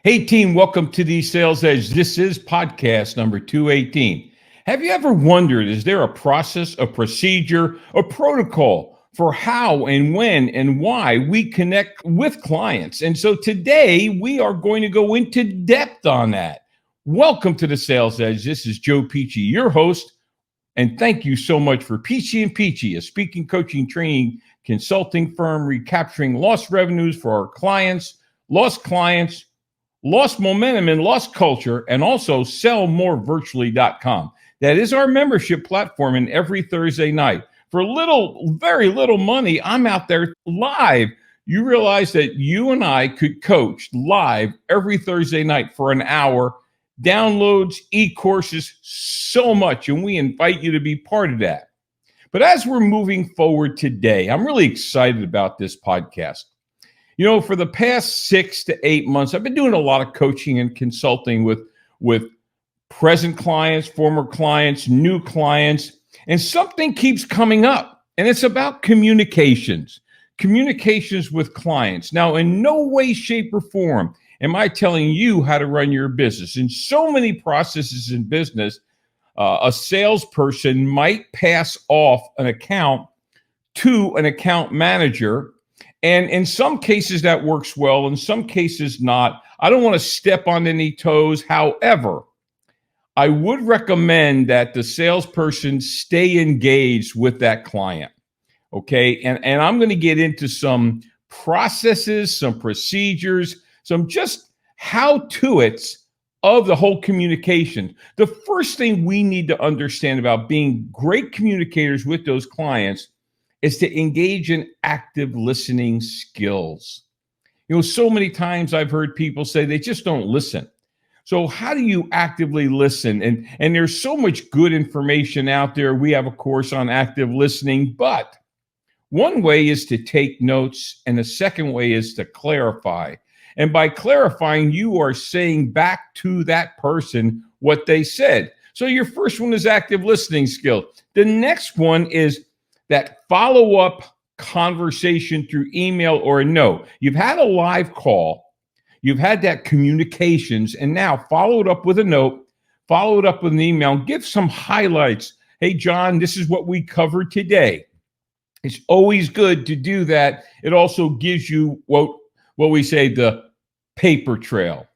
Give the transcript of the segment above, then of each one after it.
Hey team, welcome to the Sales Edge. This is podcast number 218. Have you ever wondered, is there a process, a procedure, a protocol for how and when and why we connect with clients? And so today we are going to go into depth on that. Welcome to the Sales Edge. This is Joe Pici, your host. And thank you so much for Pici and Pici, a speaking, coaching, training, consulting firm recapturing lost revenues for our clients, lost momentum and lost culture, and also sellmorevirtually.com. That is our membership platform, and every Thursday night, for very little money, I'm out there live. You realize that you and I could coach live every Thursday night for an hour, downloads, e-courses, so much, and we invite you to be part of that. But as we're moving forward today, I'm really excited about this podcast. You know, for the past 6 to 8 months, I've been doing a lot of coaching and consulting with present clients, former clients, new clients, and something keeps coming up, and it's about communications with clients. Now, in no way, shape, or form am I telling you how to run your business. In so many processes in business, a salesperson might pass off an account to an account manager. And in some cases that works well, in some cases not. I don't want to step on any toes. However, I would recommend that the salesperson stay engaged with that client. Okay. And I'm going to get into some processes, some procedures, some just how-to-its of the whole communication. The first thing we need to understand about being great communicators with those clients is to engage in active listening skills. You know, so many times I've heard people say they just don't listen. So how do you actively listen? And there's so much good information out there. We have a course on active listening, but one way is to take notes, and the second way is to clarify. And by clarifying, you are saying back to that person what they said. So your first one is active listening skill. The next one is that follow-up conversation through email or a note. You've had a live call, you've had that communications, and now follow it up with a note, follow it up with an email, give some highlights. Hey, John, this is what we covered today. It's always good to do that. It also gives you what we say, the paper trail.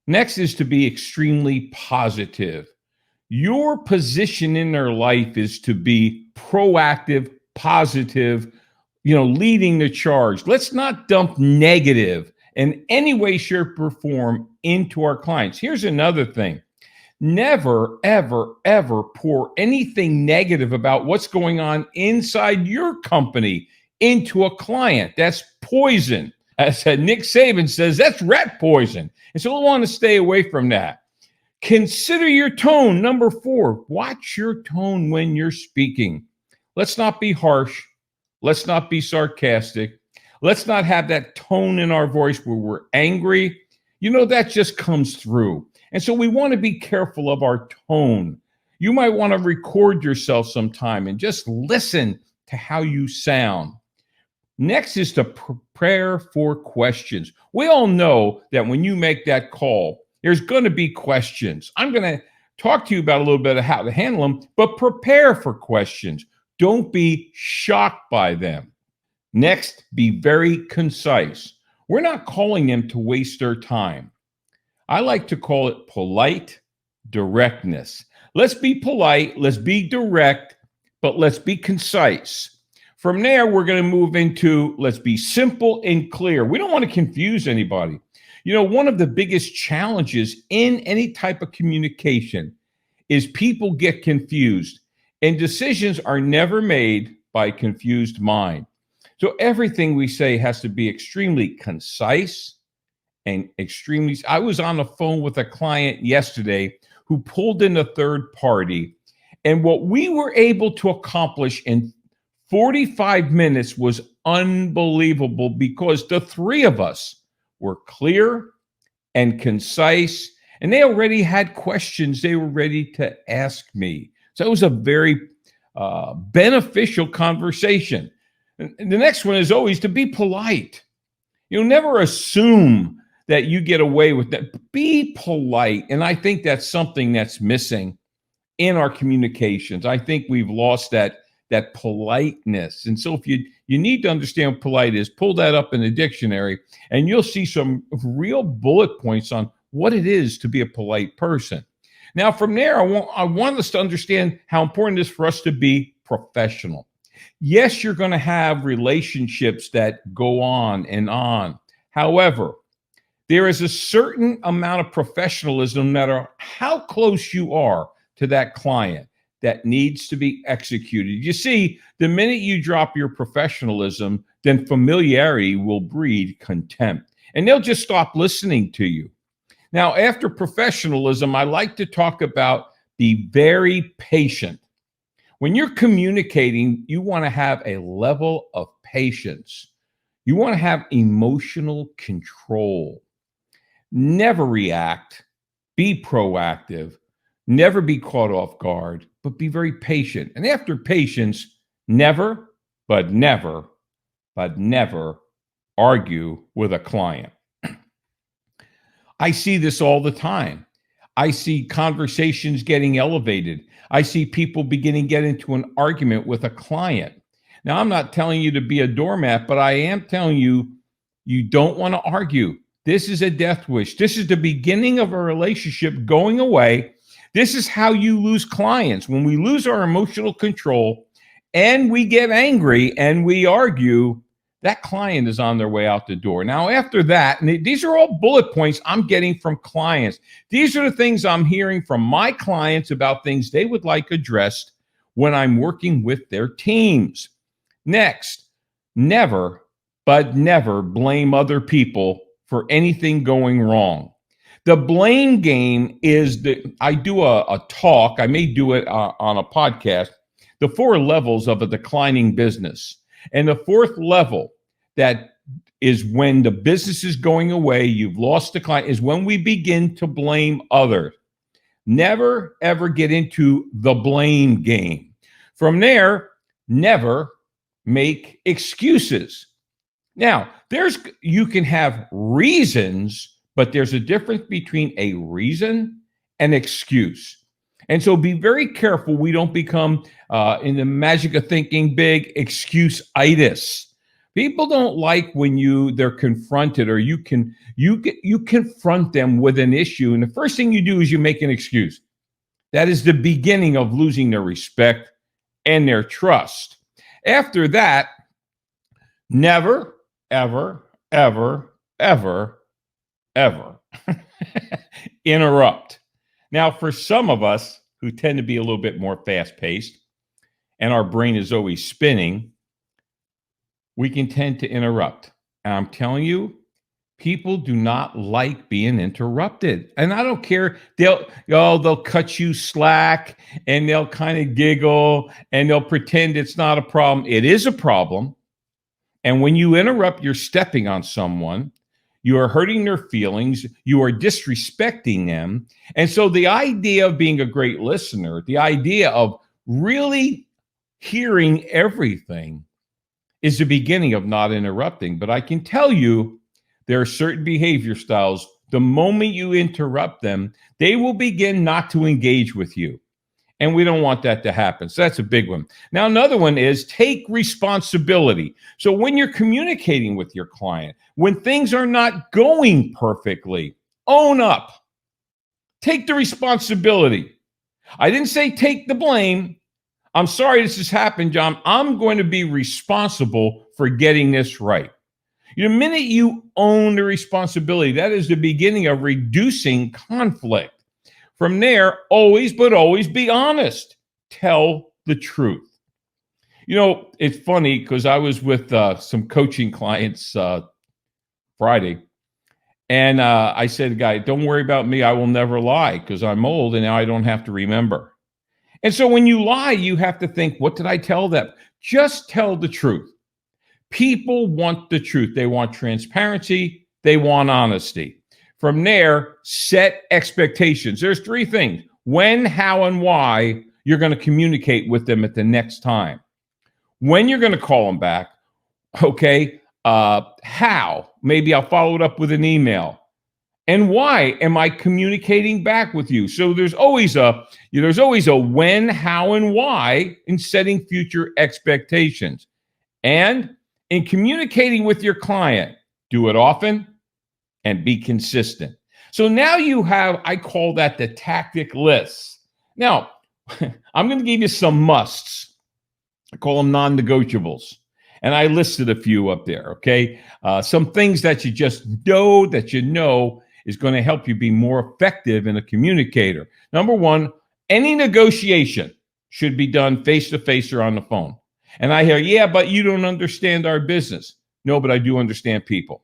Next is to be extremely positive. Your position in their life is to be proactive, positive, leading the charge. Let's not dump negative in any way, shape, or form into our clients. Here's another thing. Never, ever, ever pour anything negative about what's going on inside your company into a client. That's poison. As Nick Saban says, that's rat poison. And so we want to stay away from that. Consider your tone. Number 4, watch your tone when you're speaking. Let's not be harsh. Let's not be sarcastic. Let's not have that tone in our voice where we're angry. That just comes through. And so we want to be careful of our tone. You might want to record yourself sometime and just listen to how you sound. Next is to prepare for questions. We all know that when you make that call, there's going to be questions. I'm going to talk to you about a little bit of how to handle them, but prepare for questions. Don't be shocked by them. Next, be very concise. We're not calling them to waste their time. I like to call it polite directness. Let's be polite, let's be direct, but let's be concise. From there, we're going to move into let's be simple and clear. We don't want to confuse anybody. One of the biggest challenges in any type of communication is people get confused, and decisions are never made by a confused mind. So everything we say has to be extremely concise and extremely. I was on the phone with a client yesterday who pulled in a third party, and what we were able to accomplish in 45 minutes was unbelievable because the three of us were clear and concise, and they already had questions they were ready to ask me. So it was a very beneficial conversation. And the next one is always to be polite. Never assume that you get away with that. Be polite. And I think that's something that's missing in our communications. I think we've lost that politeness. And so if you need to understand what polite is, pull that up in the dictionary and you'll see some real bullet points on what it is to be a polite person. Now, from there, I want us to understand how important it is for us to be professional. Yes, you're going to have relationships that go on and on. However, there is a certain amount of professionalism, no matter how close you are to that client, that needs to be executed. You see, the minute you drop your professionalism, then familiarity will breed contempt, and they'll just stop listening to you. Now, after professionalism, I like to talk about be very patient. When you're communicating, you want to have a level of patience. You want to have emotional control. Never react. Be proactive. Never be caught off guard, but be very patient. And after patience, never, but never, but never argue with a client. I see this all the time. I see conversations getting elevated. I see people beginning to get into an argument with a client. Now, I'm not telling you to be a doormat, but I am telling you, you don't want to argue. This is a death wish. This is the beginning of a relationship going away. This is how you lose clients. When we lose our emotional control and we get angry and we argue, that client is on their way out the door. Now, after that, and these are all bullet points I'm getting from clients. These are the things I'm hearing from my clients about things they would like addressed when I'm working with their teams. Next, never, but never blame other people for anything going wrong. The blame game is that I do a talk, I may do it on a podcast, the 4 levels of a declining business. And the 4th level, that is when the business is going away, you've lost the client, is when we begin to blame others. Never, ever get into the blame game. From there, never make excuses. Now, you can have reasons, but there's a difference between a reason and excuse. And so be very careful we don't become, in the magic of thinking big, excuse-itis. People don't like when they're confronted, or you confront them with an issue, and the first thing you do is you make an excuse. That is the beginning of losing their respect and their trust. After that, never, ever, ever, ever, ever interrupt. Now, for some of us who tend to be a little bit more fast-paced and our brain is always spinning, we can tend to interrupt. And I'm telling you, people do not like being interrupted. And I don't care. They'll cut you slack and they'll kind of giggle and they'll pretend it's not a problem. It is a problem. And when you interrupt, you're stepping on someone. You are hurting their feelings. You are disrespecting them. And so the idea of being a great listener, the idea of really hearing everything, is the beginning of not interrupting. But I can tell you, there are certain behavior styles. The moment you interrupt them, they will begin not to engage with you. And we don't want that to happen. So that's a big one. Now, another one is take responsibility. So when you're communicating with your client, when things are not going perfectly, own up. Take the responsibility. I didn't say take the blame. I'm sorry this has happened, John. I'm going to be responsible for getting this right. The minute you own the responsibility, that is the beginning of reducing conflict. From there, always be honest. Tell the truth. It's funny because I was with some coaching clients Friday, and I said, guy, don't worry about me. I will never lie because I'm old and now I don't have to remember. And so when you lie, you have to think, what did I tell them? Just tell the truth. People want the truth. They want transparency. They want honesty. From there, set expectations. There's 3 things: when, how, and why you're going to communicate with them at the next time. When you're going to call them back, okay? How? Maybe I'll follow it up with an email. And why am I communicating back with you? So there's always a when, how, and why in setting future expectations. And in communicating with your client, do it often and be consistent. So now you have, I call that the tactic list. Now, I'm going to give you some musts. I call them non-negotiables. And I listed a few up there, okay? Some things that you just know that you know is going to help you be more effective in a communicator. Number one, any negotiation should be done face-to-face or on the phone. And I hear, yeah, but you don't understand our business. No, but I do understand people.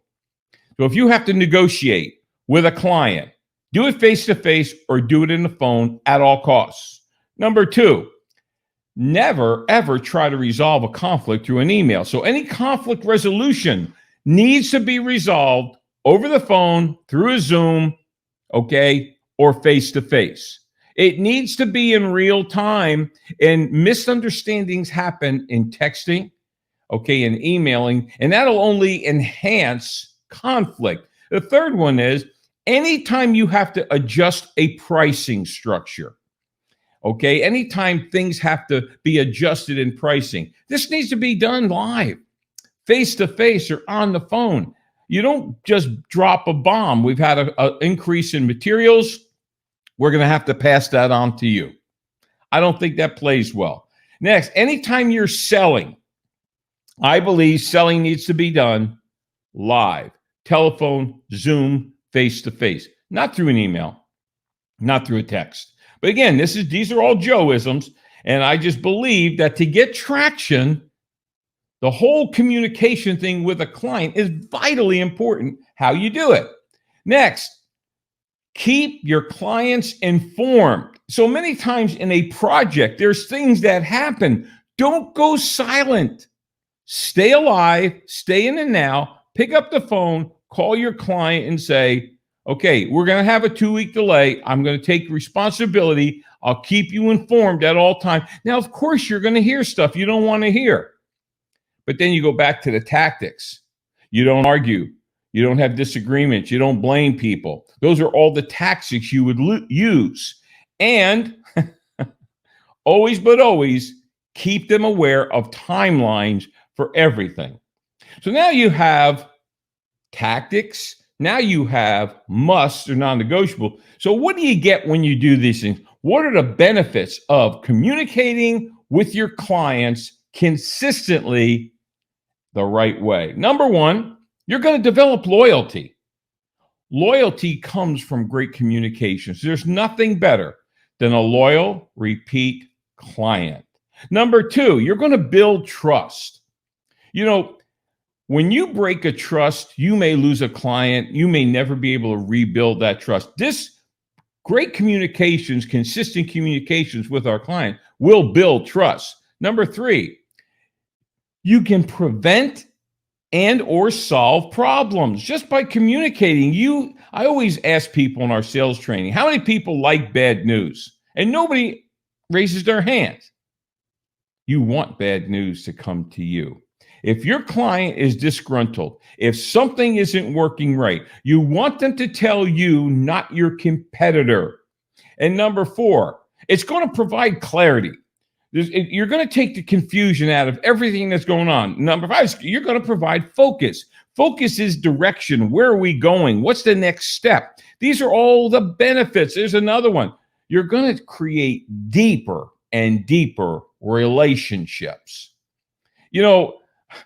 So if you have to negotiate with a client, do it face-to-face or do it in the phone at all costs. Number two, never, ever try to resolve a conflict through an email. So any conflict resolution needs to be resolved over the phone, through a Zoom, okay, or face-to-face. It needs to be in real time, and misunderstandings happen in texting, okay, and emailing, and that'll only enhance conflict. The third one is anytime you have to adjust a pricing structure, okay, anytime things have to be adjusted in pricing, this needs to be done live, face-to-face or on the phone. You don't just drop a bomb. We've had an increase in materials. We're going to have to pass that on to you. I don't think that plays well. Next, anytime you're selling, I believe selling needs to be done live, telephone, Zoom, face-to-face, not through an email, not through a text. But again, these are all Joe-isms, and I just believe that to get traction, the whole communication thing with a client is vitally important, how you do it. Next, keep your clients informed. So many times in a project, there's things that happen. Don't go silent. Stay alive, stay in the now, pick up the phone, call your client and say, okay, we're going to have a 2-week delay. I'm going to take responsibility. I'll keep you informed at all times. Now, of course, you're going to hear stuff you don't want to hear. But then you go back to the tactics. You don't argue. You don't have disagreements. You don't blame people. Those are all the tactics you would use. And always, but always, keep them aware of timelines for everything. So now you have tactics. Now you have musts or non-negotiable. So what do you get when you do these things? What are the benefits of communicating with your clients consistently the right way? Number one, you're going to develop loyalty. Loyalty comes from great communications. There's nothing better than a loyal, repeat client. Number two, you're going to build trust. You know, when you break a trust, you may lose a client. You may never be able to rebuild that trust. This great communications, consistent communications with our client will build trust. Number three, you can prevent and or solve problems just by communicating. I always ask people in our sales training, how many people like bad news? And nobody raises their hands. You want bad news to come to you. If your client is disgruntled, if something isn't working right, you want them to tell you, not your competitor. And number four, it's going to provide clarity. You're going to take the confusion out of everything that's going on. Number five, you're going to provide focus. Focus is direction. Where are we going? What's the next step? These are all the benefits. There's another one. You're going to create deeper and deeper relationships. You know,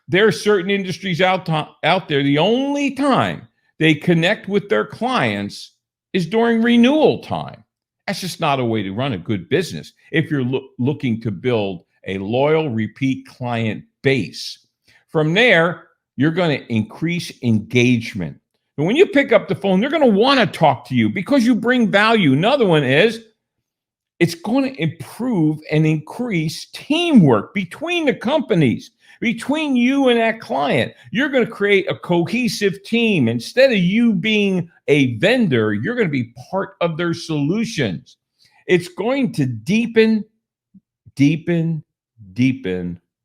there are certain industries out there, the only time they connect with their clients is during renewal time. That's just not a way to run a good business if you're looking to build a loyal, repeat client base. From there, you're going to increase engagement. And when you pick up the phone, they're going to want to talk to you because you bring value. Another one is it's going to improve and increase teamwork between the companies, between you and that client. You're going to create a cohesive team. Instead of you being a vendor, you're going to be part of their solutions. It's going to deepen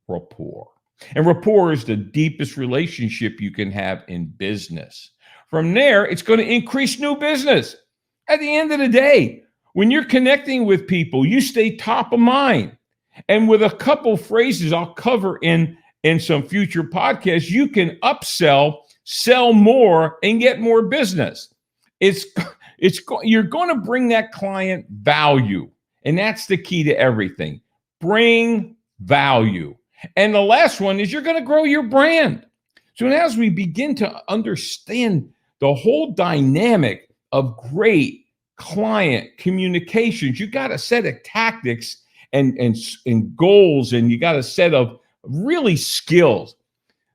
rapport. And rapport is the deepest relationship you can have in business. From there, it's going to increase new business. At the end of the day, when you're connecting with people, you stay top of mind. And with a couple phrases I'll cover in some future podcasts, you can upsell, sell more, and get more business. You're going to bring that client value. And that's the key to everything. Bring value. And the last one is you're going to grow your brand. So as we begin to understand the whole dynamic of great client communications, you got a set of tactics and goals, and you got a set of really skills.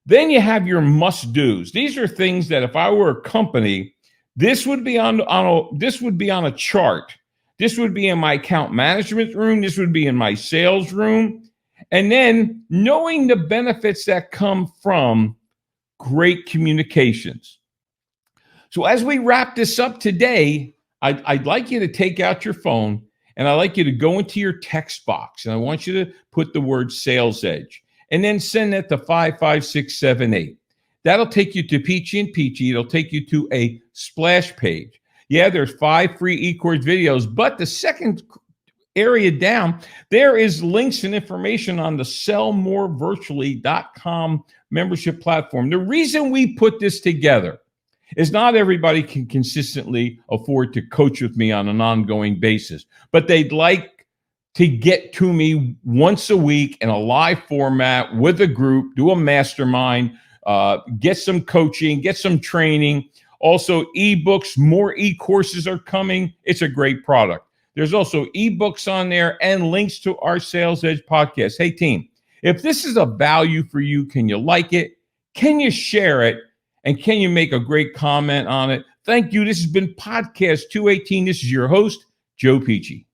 Then you have your must-dos. These are things that if I were a company, this would be on a chart. This would be in my account management room. This would be in my sales room. And then knowing the benefits that come from great communications. So as we wrap this up today, I'd like you to take out your phone and I'd like you to go into your text box and I want you to put the word Sales Edge and then send that to 55678. That'll take you to Pici and Pici. It'll take you to a splash page. Yeah, there's 5 free eCourse videos, but the second area down, there is links and information on the sellmorevirtually.com membership platform. The reason we put this together is not everybody can consistently afford to coach with me on an ongoing basis, but they'd like to get to me once a week in a live format with a group, do a mastermind, get some coaching, get some training. Also, ebooks, more e-courses are coming. It's a great product. There's also ebooks on there and links to our Sales Edge podcast. Hey, team, if this is a value for you, can you like it? Can you share it? And can you make a great comment on it? Thank you. This has been Podcast 218. This is your host, Joe Pici.